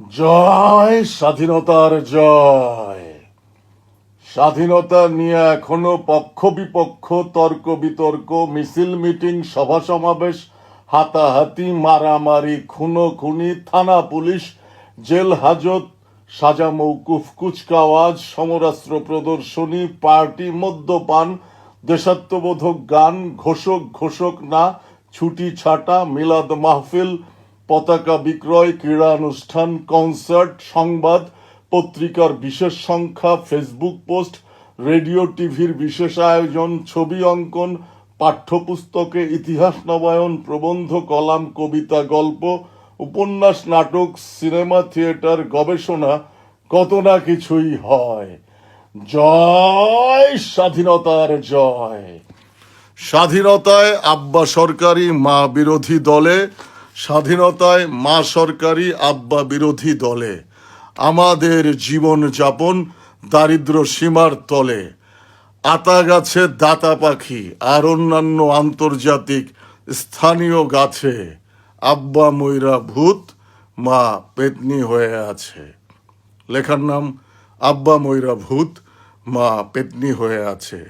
জয় স্বাধীনতার জয়। স্বাধীনতা নিয়ে এখনো পক্ষ বিপক্ষ, তর্ক বিতর্ক, মিছিল মিটিং, সভা সমাবেশ, হাতাহাতি, মারামারি, খুনোখুনি, থানা পুলিশ, জেল হাজত, সাজা মৌকুফ, কুচকাওয়াজ, সমরাস্ত্র প্রদর্শনী, পার্টি, মদ্যপান, দেশাত্মবোধক গান, ঘোষক ঘোষক না, ছুটি ছাটা, মিলাদ মাহফিল, পতাকা বিক্রয়, ক্রীড়ানুষ্ঠান, কনসার্ট, সংবাদ, পত্রিকার বিশেষ সংখ্যা, ফেসবুক পোস্ট, রেডিও টিভির বিশেষ আয়োজন, ছবি অঙ্কন, পাঠ্যপুস্তকে ইতিহাস নবায়ন, প্রবন্ধ, কলাম, কবিতা, গল্প, উপন্যাস, নাটক, সিনেমা, থিয়েটার, গবেষণা, কত না কিছুই হয়। জয় স্বাধীনতার জয়। স্বাধীনতায় আব্বা সরকারি মা বিরোধী দলে, স্বাধীনতায় মা সরকারি আব্বা বিরোধী দলে। আমাদের জীবন যাপন দারিদ্র সীমার তলে। আতা গাছে দাতা পাখি আর অন্যান্য আন্তর্জাতিক স্থানীয় গাছে আব্বা ময়রা ভূত, মা পেতনি হয়ে আছে। লেখার নাম আব্বা ময়রা ভূত, মা পেতনি হয়ে আছে।